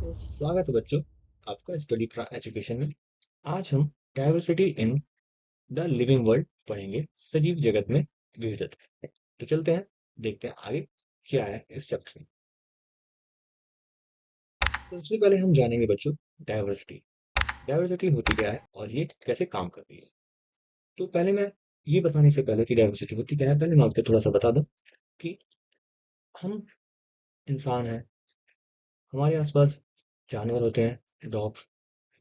तो स्वागत है बच्चों आपका स्टडी एजुकेशन में। आज हम diversity in the living world पढ़ेंगे, सजीव जगत में विविधता। तो चलते हैं, देखते हैं आगे क्या है इस चैप्टर में। तो सबसे पहले हम जानेंगे बच्चों डाइवर्सिटी। डाइवर्सिटी होती क्या है और ये कैसे काम करती है। तो पहले मैं ये बताने से पहले कि डाइवर्सिटी होती क्या है, पहले मैं आपको थोड़ा सा बता दूं कि हम इंसान हैं, हमारे आसपास जानवर होते हैं, डॉग्स,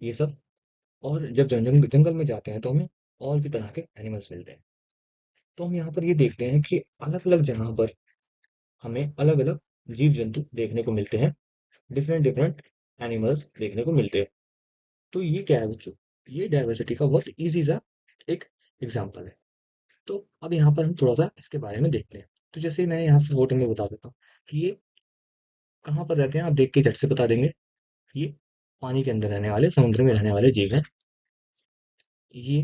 ये सब। और जब जंगल में जाते हैं तो हमें और भी तरह के एनिमल्स मिलते हैं। तो हम यहाँ पर ये देखते हैं कि अलग अलग जगह पर हमें अलग अलग जीव जंतु देखने को मिलते हैं, डिफरेंट डिफरेंट एनिमल्स देखने को मिलते हैं। तो ये क्या है बच्चों, ये डाइवर्सिटी का बहुत इजी सा एक एग्जाम्पल है। तो अब यहाँ पर हम थोड़ा सा इसके बारे में देखते हैं। तो जैसे मैं यहाँ पर फोटो में बता देता हूँ कि ये कहाँ पर रहते हैं, आप देख के झट से बता देंगे। ये पानी के अंदर रहने वाले, समुद्र में रहने वाले जीव हैं। ये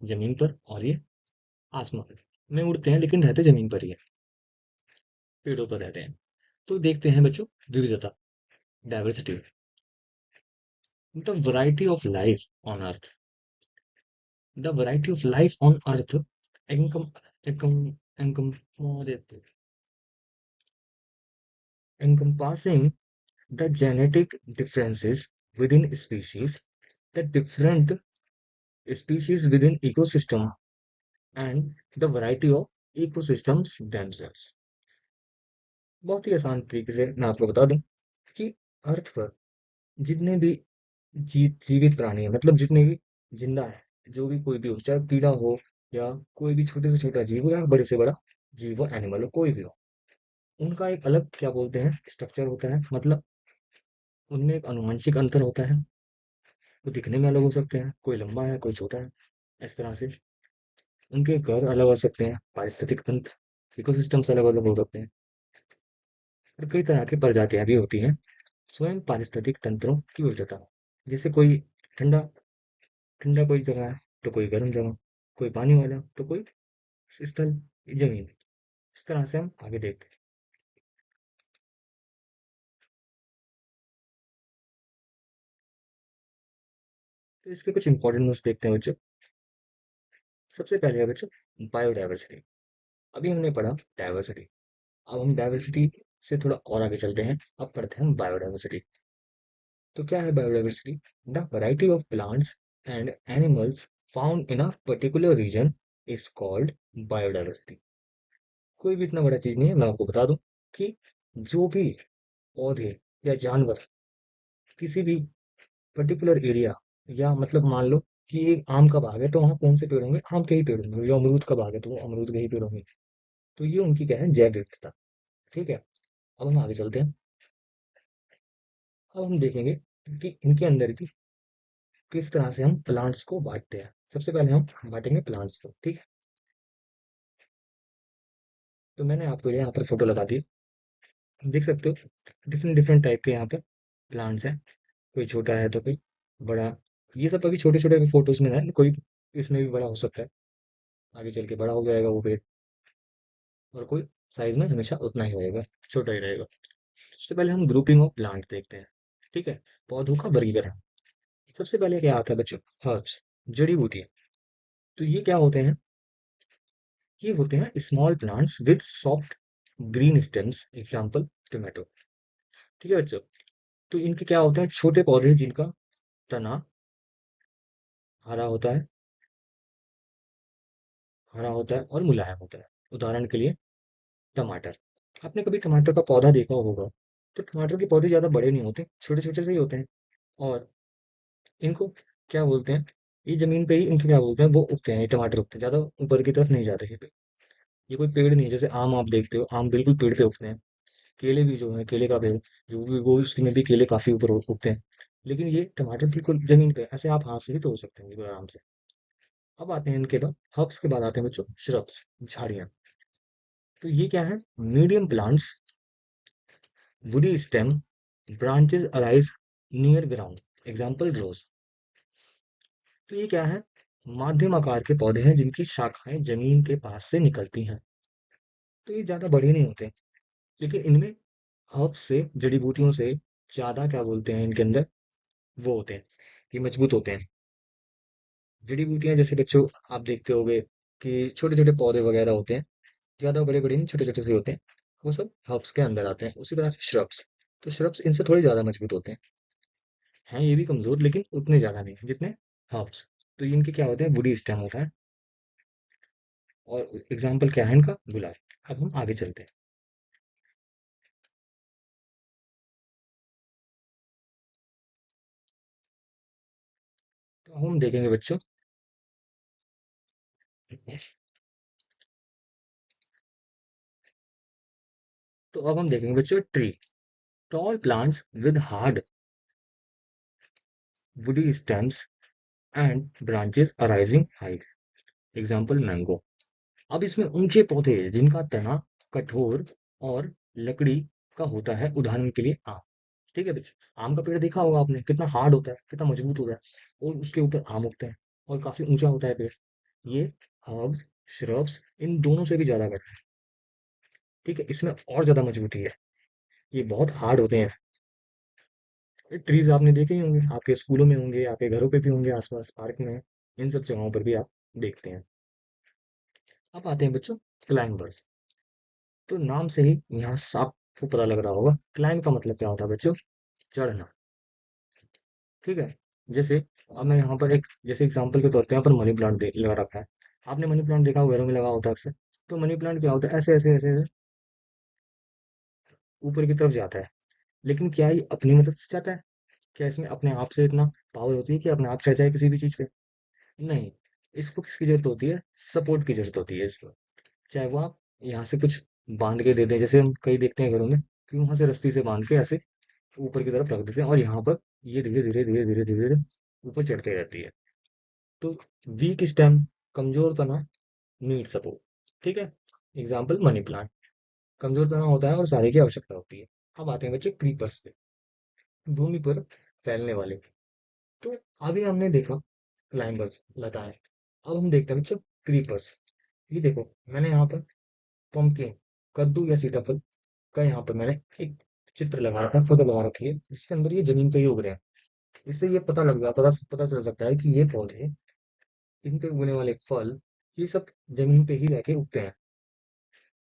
जमीन पर और ये आसमान में उड़ते हैं, लेकिन रहते जमीन पर ही है, पेड़ों पर रहते हैं। तो देखते हैं बच्चों विविधता, diversity, the variety of life on earth. The variety of life on earth encom- encom- encom- encompassing the genetic differences within species, the different species within ecosystem, and the variety of ecosystems themselves. बहुत ही आसान तरीके से मैं आपको बता दूं कि अर्थ पर जितने भी जीवित प्राणी है, मतलब जितने भी जिंदा है, जो भी कोई भी हो, चाहे कीड़ा हो या कोई भी छोटे से छोटा जीव हो या बड़े से बड़ा जीव हो, एनिमल हो, कोई भी हो, उनका एक अलग क्या बोलते हैं स्ट्रक्चर होता है। मतलब उनमें एक आनुवंशिक अंतर होता है। वो दिखने में अलग हो सकते हैं, कोई लंबा है कोई छोटा है, इस तरह से उनके घर अलग हो सकते हैं, पारिस्थितिक तंत्र इकोसिस्टम्स अलग अलग हो सकते हैं। और कई तरह की प्रजातियां भी होती हैं स्वयं पारिस्थितिक तंत्रों की विविधता। जैसे कोई ठंडा ठंडा कोई जगह है तो कोई गर्म जगह, कोई पानी वाला तो कोई स्थल, जमीन। इस तरह से हम आगे देखते हैं। तो इसके कुछ इंपॉर्टेंट नोट्स देखते हैं बच्चों। सबसे पहले है बच्चों बायोडाइवर्सिटी। अभी हमने पढ़ा डाइवर्सिटी, अब हम डाइवर्सिटी से थोड़ा और आगे चलते हैं। अब पढ़ते हैं बायोडाइवर्सिटी। तो क्या है biodiversity? The variety of plants and animals found in a particular region is called biodiversity. कोई भी इतना बड़ा चीज नहीं है, मैं आपको बता दूं कि जो भी पौधे या जानवर किसी भी पर्टिकुलर एरिया, या मतलब मान लो कि एक आम का बाग है तो वहाँ कौन से पेड़ होंगे, आम के ही पेड़ होंगे। जो अमरूद का बाग है तो वो अमरूद के ही पेड़ होंगे। तो ये उनकी क्या है, जैव विविधता। ठीक है, अब हम आगे चलते हैं। अब हम देखेंगे कि इनके अंदर भी किस तरह से हम प्लांट्स को बांटते हैं। सबसे पहले हम बांटेंगे प्लांट्स को। ठीक है, तो मैंने आपको यहाँ पर फोटो लगा दी, देख सकते हो डिफरेंट डिफरेंट टाइप के यहाँ पर प्लांट्स हैं। कोई छोटा है तो कोई बड़ा। ये सब अभी छोटे छोटे फोटोज में है, कोई इसमें भी बड़ा हो सकता है, आगे चल के बड़ा हो जाएगा वो पेड़। और कोई साइज में हमेशा उतना ही रहेगा, छोटा ही रहेगा। सबसे पहले हम ग्रुपिंग ऑफ प्लांट देखते हैं। ठीक है, पौधों का वर्गीकरण। सबसे पहले क्या आता है बच्चों, हर्ब्स, जड़ी बूटियां। तो ये क्या होते हैं, ये होते हैं small plants with soft green stems, example tomato. ठीक है बच्चों, तो इनके क्या होते हैं, छोटे पौधे जिनका तना हरा होता है, हरा होता है और मुलायम होता है। उदाहरण के लिए टमाटर। आपने कभी टमाटर का पौधा देखा होगा, तो टमाटर के पौधे ज्यादा बड़े नहीं होते, छोटे छोटे से ही होते हैं। और इनको क्या बोलते हैं, ये जमीन पे ही इनको क्या बोलते हैं, वो उगते हैं, ये टमाटर उगते हैं, ज्यादा ऊपर की तरफ नहीं जाते ये पे। ये कोई पेड़ नहीं है, जैसे आम आप देखते हो, आम बिल्कुल पेड़ पे उगते हैं। केले भी जो है, केले का पेड़ जो भी वो, उसमें भी केले काफी ऊपर उगते हैं। लेकिन ये टमाटर बिल्कुल जमीन पे, ऐसे आप हाथ से ही तोड़ सकते हैं बिल्कुल आराम से। अब आते हैं इनके बाद, हर्ब्स के बाद आते हैं बच्चों श्रब्स, झाड़ियाँ। तो ये क्या है, medium plants, woody stem, branches arise near ground, example rose. तो ये क्या है, माध्यम आकार के पौधे हैं जिनकी शाखाएं जमीन के पास से निकलती हैं। तो ये ज्यादा बड़े नहीं होते, लेकिन इनमें हर्ब से, जड़ी बूटियों से ज्यादा क्या बोलते हैं इनके अंदर, वो होते हैं कि मजबूत होते हैं। जड़ी बूटियां जैसे बच्चों आप देखते होंगे कि छोटे छोटे पौधे वगैरह होते हैं, ज्यादा बड़े बड़े नहीं, छोटे छोटे से होते हैं। वो सब हर्ब्स के अंदर आते हैं। उसी तरह से श्रब्स, तो श्रब्स इनसे थोड़े ज्यादा मजबूत होते हैं ये भी कमजोर, लेकिन उतने ज्यादा नहीं जितने हर्ब्स। तो इनके क्या होते हैं, वुडी स्टेम होता है। और एग्जाम्पल क्या है इनका, गुलाब। अब हम आगे चलते हैं। तो अब हम देखेंगे बच्चों, तो अब हम देखेंगे बच्चों tree. Tall plants with hard woody stems and branches arising high. Example mango. अब इसमें ऊंचे पौधे जिनका तना कठोर और लकड़ी का होता है, उदाहरण के लिए आम। ठीक है बच्चों, आम का पेड़ देखा होगा आपने, कितना हार्ड होता है, कितना मजबूत होता है, और उसके ऊपर आम उगते हैं और काफी ऊंचा होता है पेड़। ये हर्ब्स, श्रब्स, इन दोनों से भी ज्यादा बड़ा है। ठीक है, इसमें और ज्यादा मजबूती है, ये बहुत हार्ड होते हैं। ये ट्रीज आपने देखे ही होंगे, आपके स्कूलों में होंगे, आपके घरों पे भी होंगे, आसपास पार्क में, इन सब जगहों पर भी आप देखते हैं। अब आते हैं बच्चों क्लाइंबर्स। तो नाम से ही यहाँ साफ को पता लग रहा होगा, क्लाइंब का मतलब क्या होता है बच्चों, चढ़ना। ठीक है, जैसे अब मैं यहाँ पर एक जैसे एग्जांपल के तौर पे यहाँ पर मनी प्लांट लगा रखा है। आपने मनी प्लांट देखा होगा, घरों में लगा होता है अक्सर। तो मनी प्लांट क्या होता है, ऐसे ऐसे ऐसे ऐसे ऊपर की तरफ जाता है। लेकिन क्या ये अपनी मदद से जाता है? क्या इसमें अपने आप से इतना पावर होती है कि अपने आप चढ़ जाए किसी भी चीज पे? नहीं। इसको किसकी जरूरत होती है, सपोर्ट की जरूरत होती है इसको। चाहे वो आप यहाँ से कुछ बांध के दे दें, जैसे हम कई देखते हैं घरों में कि वहां से रस्सी से बांध के ऐसे ऊपर की तरफ रख देते हैं, और यहाँ पर ये धीरे धीरे धीरे धीरे धीरे धीरे ऊपर चढ़ते रहती है। तो वीक स्टेम, कमजोर तना, नीड सपोर्ट। ठीक है, एग्जाम्पल मनी प्लांट। कमजोर तना होता है और सहारे की आवश्यकता होती है। अब आते हैं बच्चे क्रीपर्स पे, भूमि पर फैलने वाले। तो अभी हमने देखा क्लाइंबर्स, लताएं। अब हम देखते हैं बच्चों क्रीपर्स। ये देखो, मैंने यहाँ पर पंपकिन, कद्दू या सीताफल का यहाँ पर मैंने एक चित्र लगा रखा है, फोटो लगा रखी है। इसके अंदर ये जमीन पे ही उग रहे हैं। इससे ये पता चल सकता है कि ये पौधे, इन पे उगने वाले फल, ये सब जमीन पे ही रह के उगते हैं।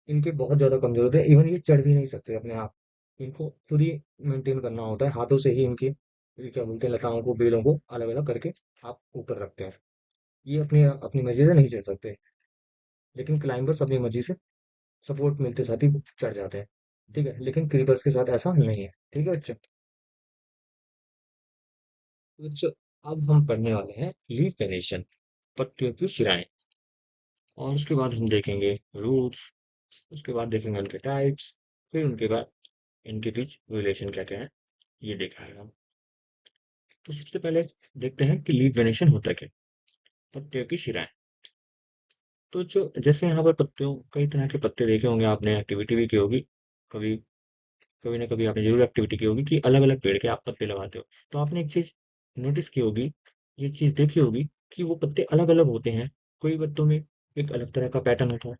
इनके बहुत ज्यादा कमजोर होते हैं, इवन ये चढ़ भी नहीं सकते अपने आप। इनको खुद ही मेंटेन करना होता है, हाथों से ही इनके ये क्या बोलते हैं, लताओं को, बेलों को अलग अलग करके आप ऊपर रखते हैं। ये अपनी अपनी मर्जी से नहीं चढ़ सकते। लेकिन क्लाइंबर्स अपनी मर्जी से सपोर्ट मिलते साथ ही चढ़ जाते हैं। ठीक है, लेकिन क्रीपर्स के साथ ऐसा नहीं है। ठीक है बच्चों। बच्चों, अब हम पढ़ने वाले हैं लीफ वेनेशन, पत्तियों की शिराएं। और उसके बाद हम देखेंगे रूट्स। उसके बाद देखेंगे उनके टाइप्स। फिर उनके बाद इनके बीच रिलेशन क्या क्या है, ये देखा है हम। तो सबसे पहले देखते हैं कि लीफ वेनेशन होता क्या है। पत्तियों की शिराएं। तो जो जैसे यहाँ पर पत्तियों, कई तरह के पत्ते देखे होंगे आपने, एक्टिविटी भी की होगी कभी, कभी ना कभी आपने जरूर एक्टिविटी की होगी कि अलग अलग पेड़ के आप पत्ते लगाते हो। तो आपने एक चीज नोटिस की होगी, ये चीज देखी होगी कि वो पत्ते अलग अलग होते हैं। कोई पत्तों में एक अलग तरह का पैटर्न होता है,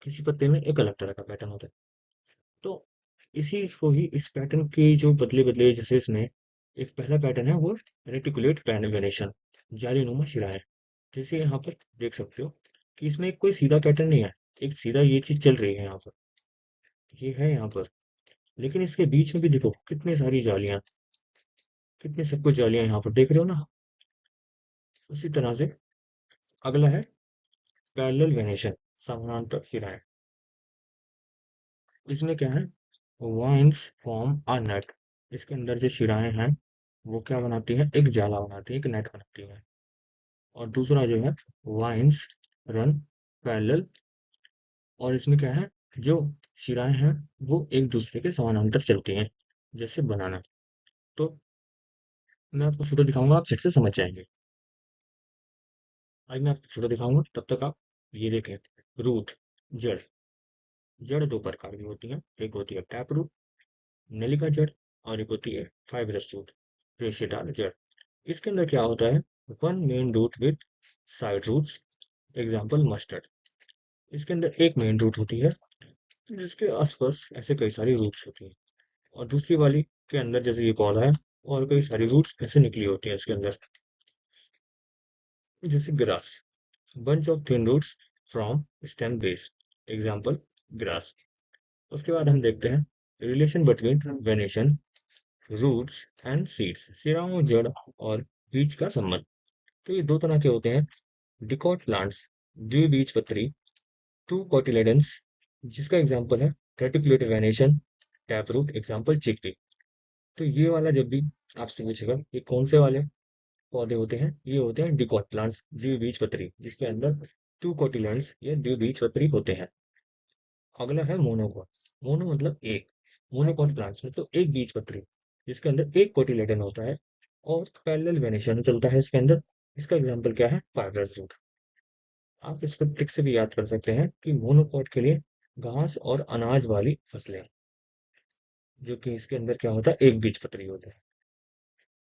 किसी पत्ते में एक अलग तरह का पैटर्न होता है। तो इसी को ही, इस पैटर्न की जो बदले बदले, जैसे इसमें एक पहला पैटर्न है वो रेटिकुलेट वेनेशन, जालीनुमा शिरा है। जैसे यहाँ पर देख सकते हो कि इसमें कोई सीधा पैटर्न नहीं है, एक सीधा ये चीज चल रही है यहाँ पर, ये है यहाँ पर। लेकिन इसके बीच में भी देखो कितनी सारी जालियां, कितनी सब कुछ जालियां यहाँ पर देख रहे हो ना। उसी तरह से अगला है पैरेलल वेनेशन, समानांतर शिराएं। इसमें क्या है, वाइन्स फॉर्म अ नेट। इसके अंदर जो शिराएं हैं वो क्या बनाती है, एक जाला बनाती है, एक नेट बनाती है। और दूसरा जो है, वाइन्स रन पैरेलल। और इसमें क्या है, जो शिराएं हैं वो एक दूसरे के समानांतर चलती हैं, जैसे बनाना। तो मैं आपको फोटो दिखाऊंगा, आप झट से समझ जाएंगे। आज मैं आपको फोटो दिखाऊंगा, तब तक आप ये देखें। रूट, जड़। जड़ दो प्रकार की होती है, एक होती है टैप रूट, नलिका जड़, और एक होती है फाइब्रस रूट, रेशेदार जड़। इसके अंदर क्या होता है, one main root with side roots. Example mustard. इसके अंदर एक मेन रूट होती है जिसके आसपास ऐसे कई सारी रूट्स होती हैं। और दूसरी वाली के अंदर जैसे ये पौधा है और कई सारी रूट्स ऐसे निकली होती है इसके अंदर, जैसे grass, bunch of thin roots from stem base, example grass. उसके बाद हम देखते हैं relation between venation, roots and seeds, सिराओं, जड़ और बीज का संबंध। तो ये दो तरह के होते हैं, डिकॉट प्लांट्स, द्विबीजपत्री, टू कोटिलेडन्स, जिसका एग्जांपल है reticulate venation, tap root, example chickpea. तो ये वाला जब भी आपसे पूछेगा ये कौन से वाले पौधे होते हैं, ये होते हैं डिकॉट प्लांट्स, द्विबीजपत्री, जिसके अंदर टू कोटिलेडन्स या द्विबीजपत्री होते हैं। अगला है मोनोकॉट। मोनो मतलब एक, मोनोकॉट प्लांट्स में तो एक बीजपत्री, जिसके अंदर एक कोटिलेडन होता है और पैरेलल वेनेशन चलता है इसके अंदर। इसका एग्जांपल क्या है, फाइब्रस रूट। आप इसको ट्रिक से भी याद कर सकते हैं कि मोनोकॉट के लिए घास और अनाज वाली फसलें, जो कि इसके अंदर क्या होता है, एक बीजपत्री होता है,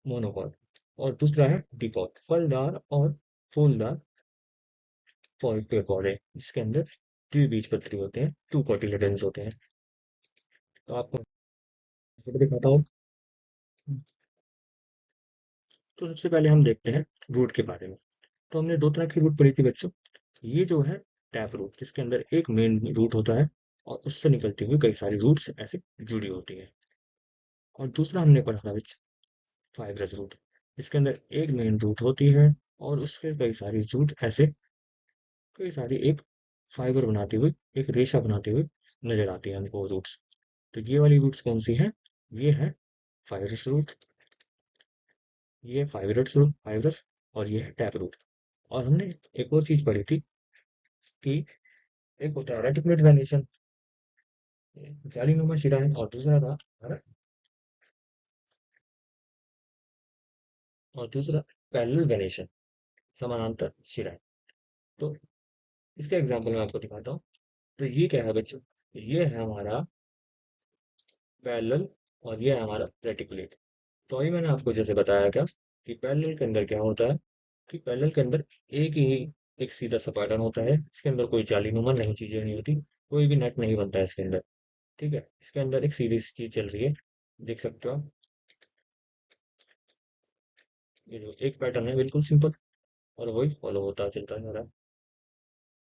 मोनोकॉट। और दूसरा है डिकॉट, फलदार और फूलदार पेड़ पौधे, जिसके अंदर द्विबीजपत्री होते हैं, टू कोटिलेडन्स होते हैं। तो आपको दिखाता हूँ। तो सबसे पहले हम देखते हैं रूट के बारे में। तो हमने दो तरह की रूट पढ़ी थी बच्चों। ये जो है टैप रूट, जिसके अंदर एक मेन रूट होता है और उससे निकलती हुई कई सारी रूट्स ऐसे जुड़ी होती है। और दूसरा हमने पढ़ा था बच्चों फाइब्रस रूट, जिसके अंदर एक मेन रूट होती है और उसके कई सारी रूट ऐसे, कई सारी एक फाइबर बनाती हुई, एक रेशा बनाती हुई नजर आती है हमको रूट्स। तो ये वाली रूट्स कौन सी है, ये है फाइब्रस रूट, ये फाइब्रस, और ये है टैप रूट। और हमने एक और चीज पढ़ी थी कि एक होता है रेटिकुलेट वेनेशन, जालीनुमा शिराएं, और दूसरा था हमारा, और दूसरा पैरेलल वेनेशन, समानांतर शिराएं। तो इसका एग्जांपल मैं आपको दिखाता हूँ। तो ये क्या है बच्चों, ये है हमारा पैरेलल और ये है हमारा रेटिकुलेट। तो अभी मैंने आपको जैसे बताया क्या कि पैरेलल के अंदर क्या होता है, कि पैरेलल के अंदर एक ही एक सीधा सा पैटर्न होता है, इसके अंदर कोई जालीनुमा नहीं चीजें नहीं होती, कोई भी नट नहीं बनता है इसके अंदर। ठीक है, इसके अंदर एक सीधी सी चीज चल रही है, देख सकते हो आप। ये जो एक पैटर्न है बिल्कुल सिंपल, और वही फॉलो होता चलता जा रहा है।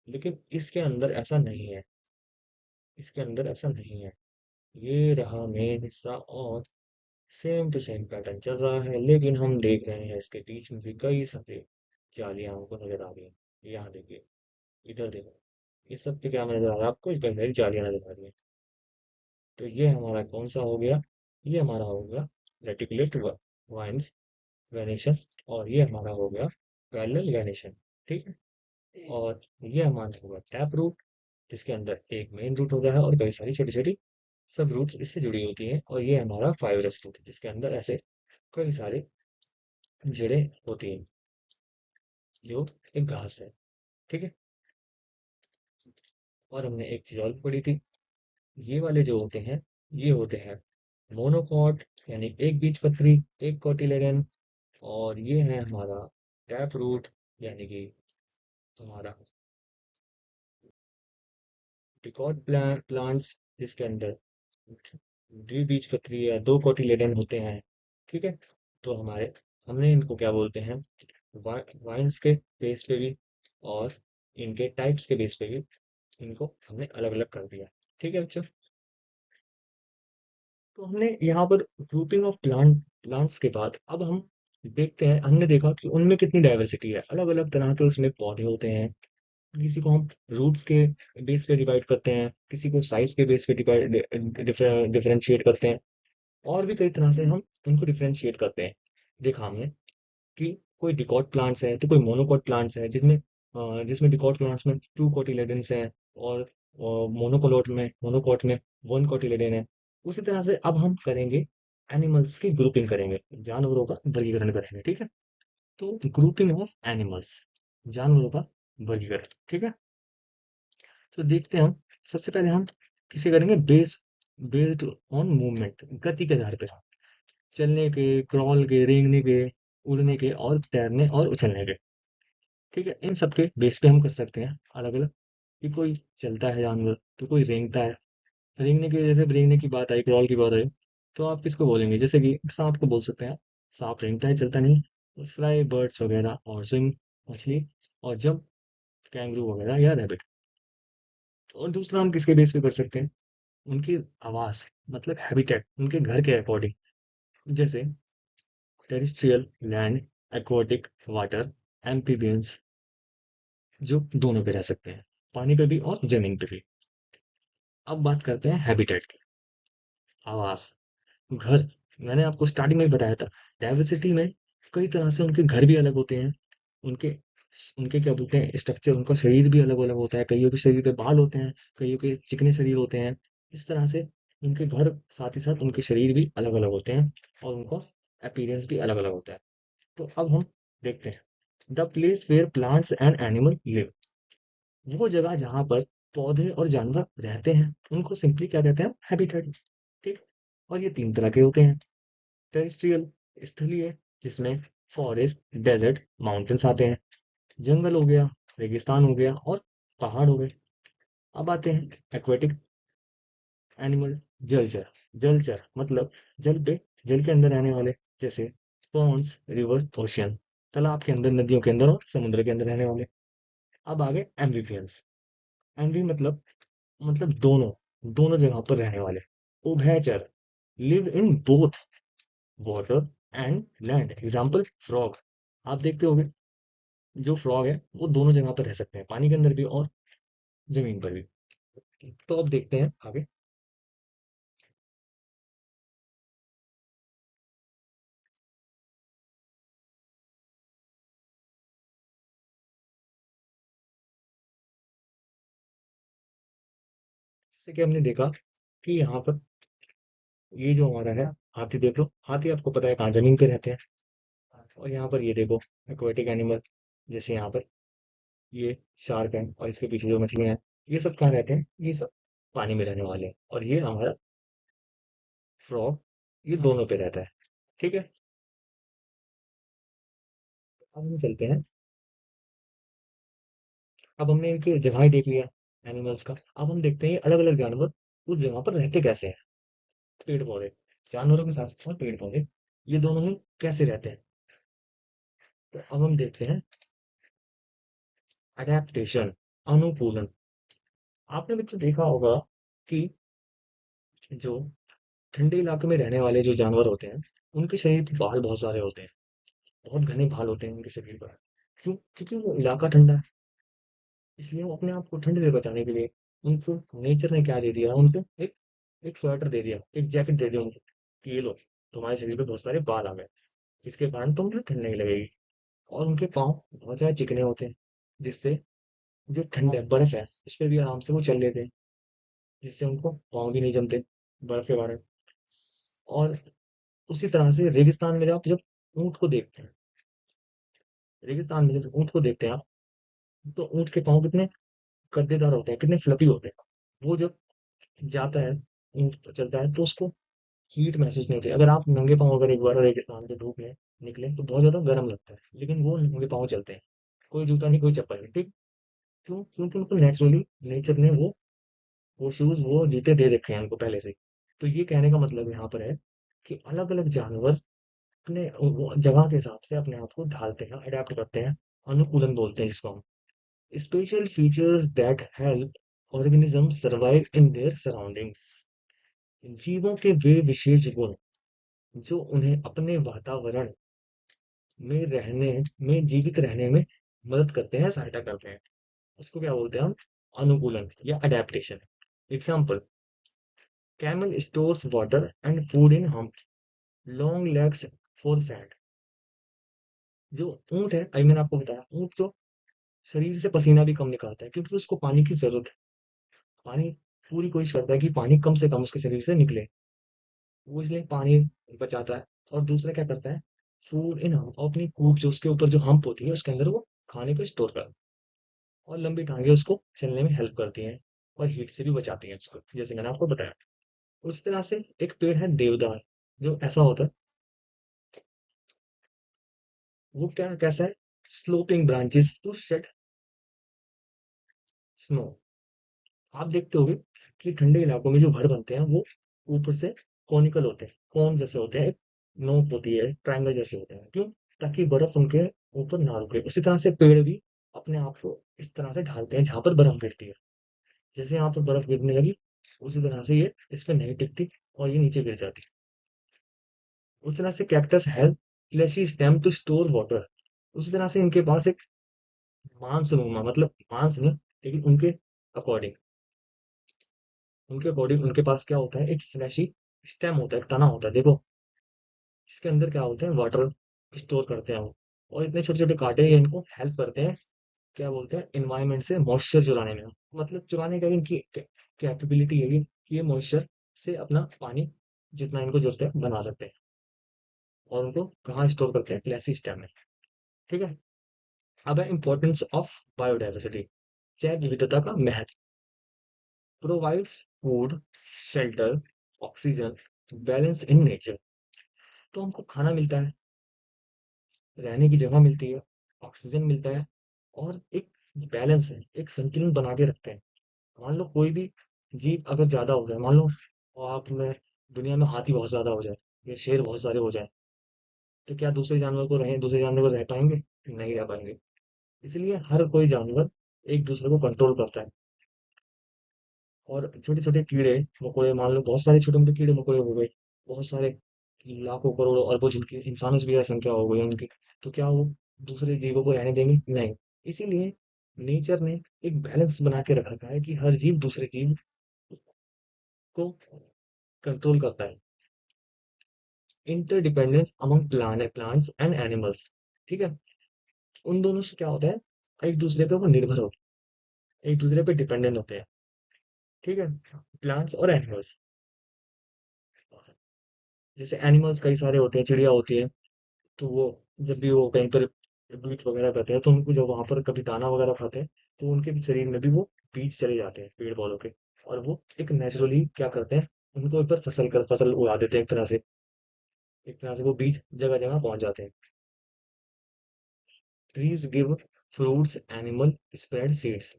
लेकिन इसके अंदर ऐसा नहीं है, इसके अंदर ऐसा नहीं है। ये रहा मेन हिस्सा और सेम टू सेम पैटर्न चल रहा है, लेकिन हम देख रहे हैं इसके बीच में भी कई सारे जालियां हमको नजर आ रही हैं। यहाँ देखिए, इधर देखो, ये सब पे क्या नजर आ रहा है आपको, कई सारी जालियां नजर आ रही हैं। तो ये हमारा कौन सा हो गया, ये हमारा हो गया रेटिकुलेट वाइन्स वेनेशन, और ये हमारा हो गया पैरेलल वेनेशन। ठीक है, और ये हमारा होगा टैप रूट, जिसके अंदर एक मेन रूट होता है और कई सारी छोटी छोटी सब रूट्स इससे जुड़ी होती हैं। और ये हमारा फाइब्रस रूट, जिसके अंदर ऐसे कई सारे जड़ें होती हैं, जो एक घास है। ठीक है, और हमने एक चीज और भी पढ़ी थी, ये वाले जो होते हैं, ये होते हैं मोनोकॉट, यानी एक बीजपत्री, एक कोटिलेडन। और ये है हमारा टैप रूट, यानी कि हमारा डिकॉट प्लांट्स, जिसके अंदर द्विबीजपत्री या दो कोटिलेडन होते हैं। ठीक है, तो हमारे हमने इनको क्या बोलते हैं, वाइन्स के बेस पे भी और इनके टाइप्स के बेस पे भी इनको हमने अलग अलग कर दिया। ठीक है बच्चों, तो हमने यहाँ पर ग्रुपिंग ऑफ प्लांट्स के बाद अब हम देखते हैं, हमने देखा कि उनमें कितनी डाइवर्सिटी है, अलग अलग तरह के उसमें पौधे होते हैं। किसी को हम रूट्स के बेस पे डिवाइड करते हैं, किसी को साइज के बेस पे डिफरेंशिएट करते हैं, और भी कई तरह से हम उनको डिफरेंशिएट करते हैं। देखा हमने कि कोई डिकॉट प्लांट्स है तो कोई मोनोकॉट प्लांट्स है, जिसमें डिकॉट प्लांट्स में टू कोटिलेडन्स हैं, और मोनोकॉट में वन कोटिलेडन है। उसी तरह से अब हम करेंगे एनिमल्स की ग्रुपिंग करेंगे, जानवरों का वर्गीकरण करेंगे। ठीक है, तो ग्रुपिंग ऑफ एनिमल्स, जानवरों का वर्गीकरण। ठीक है, तो देखते हैं हम, सबसे पहले हम किसे करेंगे, बेस्ड ऑन मूवमेंट, गति के आधार पे, चलने के, क्रॉल के, रेंगने के, उड़ने के और तैरने और उछलने के। ठीक है, इन सब के बेस पे हम कर सकते हैं अलग अलग, कि कोई चलता है जानवर तो कोई रेंगता है। रेंगने की, जैसे रेंगने की बात आई, क्रॉल की बात आई, तो आप किसको बोलेंगे? जैसे कि सांप को बोल सकते हैं आप। सांप रेंगता है, चलता नहीं। फ्लाई बर्ड्स वगैरह और स्विंग, मछली। और जंप, कैंगरू वगैरह या रैबिट। और दूसरा हम किसके बेस पे कर सकते हैं? उनकी आवास, मतलब हैबिटेट, उनके घर के अकॉर्डिंग। जैसे terrestrial, land, aquatic, water, amphibians, जो दोनों पे रह सकते हैं, पानी पे भी और जमीन पे भी। अब बात करते हैं हैबिटेट की, आवास, घर। मैंने आपको स्टार्टिंग में ही बताया था, डाइवर्सिटी में कई तरह से उनके घर भी अलग होते हैं। उनके उनके क्या बोलते हैं, स्ट्रक्चर, उनका शरीर भी अलग अलग होता है। कईयों के शरीर पे बाल होते हैं, कईयों के चिकने शरीर होते हैं। इस तरह से उनके घर, साथ ही साथ उनके शरीर भी अलग अलग होते हैं, और उनका अपीयरेंस भी अलग अलग होता है। तो अब हम देखते हैं the place where plants and animal live. वो जगह जहाँ पर पौधे और जानवर रहते हैं, उनको सिंपली क्या कहते हैं? हैबिटेट। ठीक। और ये तीन तरह के होते हैं। टेरेस्ट्रियल, स्थलीय, जिसमें फॉरेस्ट, डेजर्ट, माउंटेन्स आते हैं। जंगल हो गया, रेगिस्तान हो गया, और पहाड़ हो गए। अब आते हैं एक्वेटिक एनिमल, जलचर। जलचर मतलब जल पे, जल के अंदर रहने वाले, जैसे पॉन्ड्स, रिवर, ओशियन। तालाब के अंदर, नदियों के अंदर और समुद्र के अंदर रहने वाले। अब आगे एम्फीबियंस। एम्फी मतलब दोनों, दोनों जगह पर रहने वाले। उभयचर, live in both water and land. Example frog. आप देखते होंगे, जो फ्रॉग है वो दोनों जगह पर रह सकते हैं, पानी के अंदर भी और जमीन पर भी। तो अब देखते हैं आगे। जैसे कि हमने देखा कि यहाँ पर ये जो हमारा है, हाथी देख लो। हाथी आपको पता है कहाँ, जमीन पे रहते हैं। और यहाँ पर ये देखो, एक्वेटिक एनिमल, जैसे यहाँ पर ये शार्क है, और इसके पीछे जो मछलियां हैं, ये सब कहाँ रहते हैं? ये सब पानी में रहने वाले हैं। और ये हमारा फ्रॉग, ये दोनों पे रहता है। ठीक है। अब हम चलते हैं। अब हमने इनके जगह देख लिया, एनिमल्स का। अब हम देखते हैं अलग अलग जानवर उस जगह पर रहते कैसे हैं। पेड़ पौधे, जानवरों के साथ साथ पेड़ पौधे, ये दोनों में कैसे रहते हैं। तो अब हम देखते हैं अडेप्टेशन, अनुकूलन। आपने बच्चों देखा होगा कि जो ठंडे इलाके में रहने वाले जो जानवर होते हैं, उनके शरीर पे बाल बहुत सारे होते हैं। बहुत घने बाल होते हैं उनके शरीर पर। क्यों? क्योंकि वो इलाका ठंडा है। इसलिए वो अपने आप को ठंड से बचाने के लिए, उनको नेचर ने क्या दे दिया, उनको एक एक स्वेटर दे दिया, एक जैकेट दे दिया उनको, कि ये लो, तुम्हारे शरीर पे बहुत सारे बाल आ गए, इसके कारण तुम ठंड नहीं लगेगी। और उनके पाँव बहुत ज्यादा चिकने होते हैं, जिससे जो ठंड है, बर्फ है, उस पर भी आराम से वो चल लेते हैं, जिससे उनको पाँव भी नहीं जमते बर्फ के कारण। और उसी तरह से रेगिस्तान में आप जब ऊंट को देखते हैं, रेगिस्तान में जब ऊंट को देखते हैं आप, तो ऊंट के पाँव कितने गद्देदार होते हैं, कितने फ्लफी होते हैं। वो जब जाता है, ऊंट चलता है, तो उसको हीट महसूस नहीं होती। अगर आप नंगे पाँव अगर एक बार रेगिस्तान के धूप में निकले, तो बहुत ज्यादा गर्म लगता है, लेकिन वो नंगे पाँव चलते हैं, कोई जूता नहीं, कोई चप्पल नहीं। ठीक। क्यों? क्योंकि उनको नेचुरली नेचर ने वो शूज, वो जूते दे रखे हैं उनको पहले से ही। तो ये कहने का मतलब यहाँ पर है कि अलग अलग जानवर अपने जगह के हिसाब से अपने आप को ढालते हैं, अडेप्ट करते हैं। अनुकूलन बोलते हैं जिसको हम। Special features that help organism survive in their surroundings. जीवों के वे विशेष गुण जो उन्हें अपने वातावरण में रहने में, जीवित रहने में मदद करते हैं, सहायता करते हैं, उसको क्या बोलते हैं हम? अनुकूलन या adaptation. Example, camel stores water and food in humps, long legs for sand. जो ऊंट है, अभी मैंने आपको बताया, ऊंट तो शरीर से पसीना भी कम निकालता है, क्योंकि उसको पानी की जरूरत है। पानी, पूरी कोशिश करता है कि पानी कम से कम उसके शरीर से निकले। वो इसलिए पानी बचाता है। और दूसरा क्या करता है? फूड इन हम्प, अपनी कूप, जो उसके ऊपर जो हम्प होती है, उसके अंदर वो खाने को स्टोर कर। और लंबी टांगे उसको चलने में हेल्प करती हैं, और हीट से भी बचाती हैं उसको, जैसे मैंने आपको बताया। उस तरह से एक पेड़ है देवदार, जो ऐसा होता है, वो क्या कैसा है? Sloping branches to shed snow. आप देखते होगे कि ठंडे इलाकों में जो घर बनते हैं, वो ऊपर से कॉनिकल होते हैं, कोन जैसे होते हैं, नोक होती है, ट्रायंगल जैसे होते हैं। क्यों? ताकि बर्फ उनके ऊपर ना रुके। उसी तरह से पेड़ भी अपने आप को इस तरह से ढालते हैं जहां पर बर्फ गिरती है। जैसे यहाँ पर बर्फ गिरने लगी, उसी तरह से ये इस पे नहीं टिकती और ये नीचे गिर जाती। उस तरह से cactus have fleshy stem to store water. उसी तरह से इनके पास एक मांस नुमा, मतलब मांस नहीं, लेकिन अकॉर्डिंग उनके अकॉर्डिंग उनके पास क्या होता है, एक फ्लैशी स्टेम होता है, एक तना होता है, देखो। इसके अंदर क्या होते हैं, वाटर स्टोर करते हैं वो। और इतने छोटे छोटे कांटे ये इनको हेल्प करते हैं, क्या बोलते हैं, इन्वायरमेंट से मॉइस्चर चुराने में। मतलब चुराने का इनकी कैपेबिलिटी है कि ये मॉइस्चर से अपना पानी जितना इनको जरूरत है बना सकते हैं। और उनको कहाँ स्टोर करते हैं, ग्लेसी स्टेम में। ठीक है। अब है इंपॉर्टेंस ऑफ बायोडाइवर्सिटी, जैव विविधता का महत्व। Provides food, shelter, oxygen, balance in nature. तो हमको खाना मिलता है, रहने की जगह मिलती है, ऑक्सीजन मिलता है, और एक बैलेंस है, एक संतुलन बना के रखते हैं। मान लो कोई भी जीव अगर ज्यादा हो जाए, मान लो आप में दुनिया में हाथी बहुत ज्यादा हो जाए या शेर बहुत सारे हो जाए, तो क्या दूसरे जानवर रह पाएंगे? नहीं रह पाएंगे। इसलिए हर कोई जानवर एक दूसरे को कंट्रोल करता है। और छोटे छोटे कीड़े मकोड़े, मान लो बहुत सारे छोटे मोटे कीड़े मकोड़े हो गए, बहुत सारे लाखों करोड़ों अरबों जिनकी इंसानों से भी ज्यादा संख्या हो गई है उनकी, तो क्या वो दूसरे जीवों को रहने देंगे? नहीं। इसीलिए नेचर ने एक बैलेंस बना के रख रखा है कि हर जीव दूसरे जीव को कंट्रोल करता है। Interdependence among plants and animals. ठीक है। उन दोनों से क्या होता है, एक दूसरे पे वो निर्भर होते हैं, एक दूसरे पे डिपेंडेंट होते हैं। ठीक है। प्लांट्स और एनिमल्स, जैसे एनिमल्स कई सारे होते हैं, चिड़िया होती है, तो वो जब भी वो कहीं पर बीज वगैरह करते हैं, तो उनको जब वहां पर कभी दाना वगैरह खाते हैं, तो उनके भी शरीर में भी वो बीज चले जाते हैं पेड़ पौधों के। और वो एक नेचुरली क्या करते हैं, उनको ऊपर फसल उगा देते हैं एक तरह से। एक तरह से वो बीज जगह जगह पहुंच जाते हैं। Trees give fruits, animal spread seeds.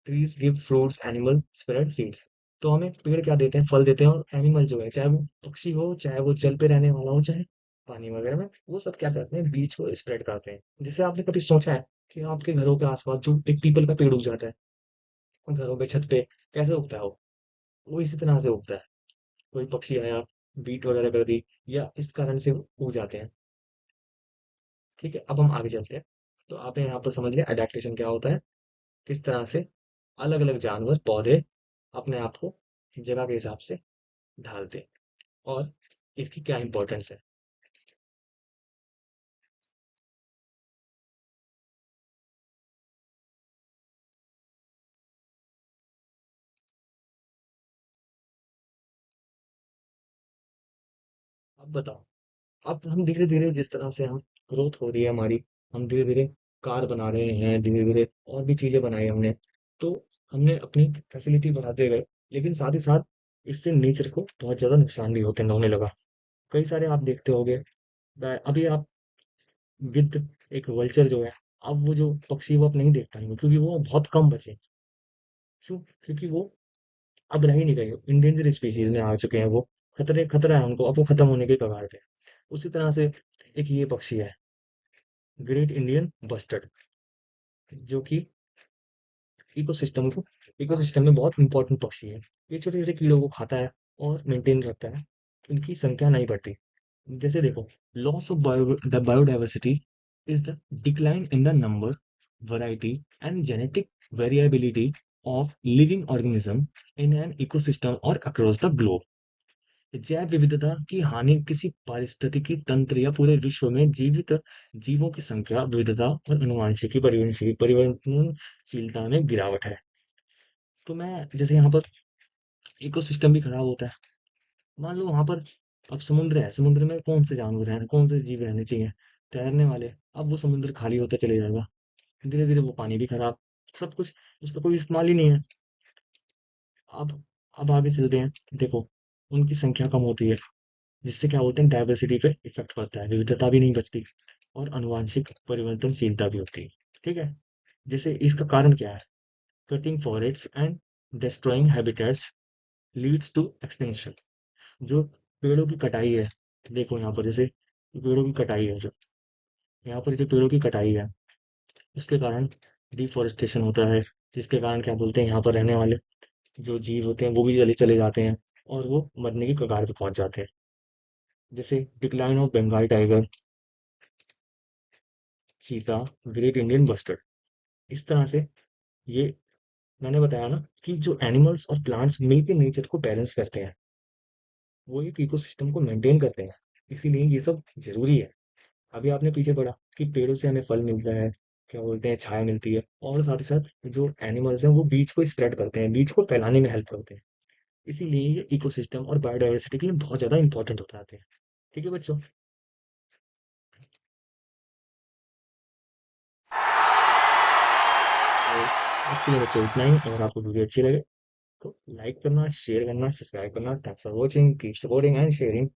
Trees give fruits, animal spread seeds. तो हमें पेड़ क्या देते हैं, फल देते हैं, और एनिमल जो है, चाहे वो पक्षी हो, चाहे वो जल पे रहने वाला हो, चाहे पानी वगैरह में, वो सब क्या करते हैं, बीज को स्प्रेड करते हैं। जैसे आपने कभी सोचा है कि आपके घरों के आसपास जो एक पीपल का पेड़ उग जाता है घरों पे छत पे, कैसे उगता है वो इसी तरह से उगता है। कोई पक्षी आया, बीट वगैरह कर दी, या इस कारण से उग जाते हैं। ठीक है, अब हम आगे चलते हैं। तो आपने यहाँ पर समझ लिया अडेप्टेशन क्या होता है, किस तरह से अलग अलग जानवर, पौधे अपने आप को जगह के हिसाब से ढालते हैं, और इसकी क्या इंपॉर्टेंस है। अब बताओ। अब हम धीरे धीरे जिस तरह से हम ग्रोथ हो रही है हमारी, हम धीरे धीरे कार बना रहे हैं, धीरे धीरे और भी चीजें बनाई हमने, तो हमने अपनी फैसिलिटी बढ़ाते गए, लेकिन साथ ही साथ इससे नेचर को बहुत ज्यादा नुकसान भी होने लगा। कई सारे आप देखते होंगे, अभी आप गिद्ध, एक वल्चर जो है, अब वो जो पक्षी वो आप नहीं देख पाएंगे, क्योंकि वो बहुत कम बचे। क्यों? क्योंकि वो अब रह ही नहीं गए, इंडेंजर स्पीशीज में आ चुके हैं वो। खतरा है उनको, अब वो खत्म होने के कगार पे। उसी तरह से एक ये पक्षी है, ग्रेट इंडियन बस्टर्ड, जो कि इकोसिस्टम को इकोसिस्टम में बहुत इंपॉर्टेंट पक्षी है। ये छोटे छोटे कीड़ों को खाता है और मेंटेन रखता है, इनकी संख्या नहीं बढ़ती। जैसे देखो, loss of biodiversity is the decline in the number, variety and genetic variability of living organism in an ecosystem और अक्रॉस द ग्लोब। जैव विविधता की हानि किसी पारिस्थितिकी तंत्र या पूरे विश्व में जीवित जीवों की संख्या, विविधता और अनुवांशिकी परिवर्तनशीलता में गिरावट है। तो मैं जैसे यहाँ पर इकोसिस्टम भी खराब होता है। मान लो वहां पर अब समुद्र है, समुद्र में कौन से जानवर हैं, कौन से जीव रहने चाहिए, तैरने वाले। अब वो समुद्र खाली होता चले जाएगा, धीरे धीरे वो पानी भी खराब, सब कुछ, उसका कोई इस्तेमाल ही नहीं है। अब अब आगे चलते हैं, देखो, उनकी संख्या कम होती है, जिससे क्या होता है, डाइवर्सिटी पे इफेक्ट पड़ता है, विविधता भी नहीं बचती, और अनुवांशिक परिवर्तनशीलता भी होती है। ठीक है। जैसे इसका कारण क्या है, cutting forest and destroying habitats, leads to extinction. जो पेड़ों की कटाई है, देखो यहाँ पर जैसे पेड़ों की कटाई है, जो यहाँ पर जो पेड़ों की कटाई है उसके कारण डिफोरेस्टेशन होता है, जिसके कारण क्या बोलते हैं यहाँ पर रहने वाले जो जीव होते हैं वो भी चले चले जाते हैं और वो मरने की कगार पे पहुंच जाते हैं। जैसे डिक्लाइन ऑफ बंगाल टाइगर, चीता, ग्रेट इंडियन बस्टर्ड। इस तरह से ये मैंने बताया ना कि जो एनिमल्स और प्लांट्स मिलकर नेचर को बैलेंस करते हैं, वो एक इकोसिस्टम को मेंटेन करते हैं, इसीलिए ये सब जरूरी है। अभी आपने पीछे पढ़ा कि पेड़ों से हमें फल मिलता है, क्या बोलते हैं, छाया मिलती है, और साथ ही साथ जो एनिमल्स हैं वो बीज को स्प्रेड करते हैं, बीज को फैलाने में हेल्प करते हैं। इसीलिए ये इकोसिस्टम और बायोडायवर्सिटी के लिए बहुत ज्यादा इंपॉर्टेंट हो जाते हैं। ठीक है बच्चों। तो आज के लिए बच्चों इतना ही। अगर आपको वीडियो अच्छी लगे तो लाइक करना, शेयर करना, सब्सक्राइब करना। Thanks for watching, keep supporting and sharing.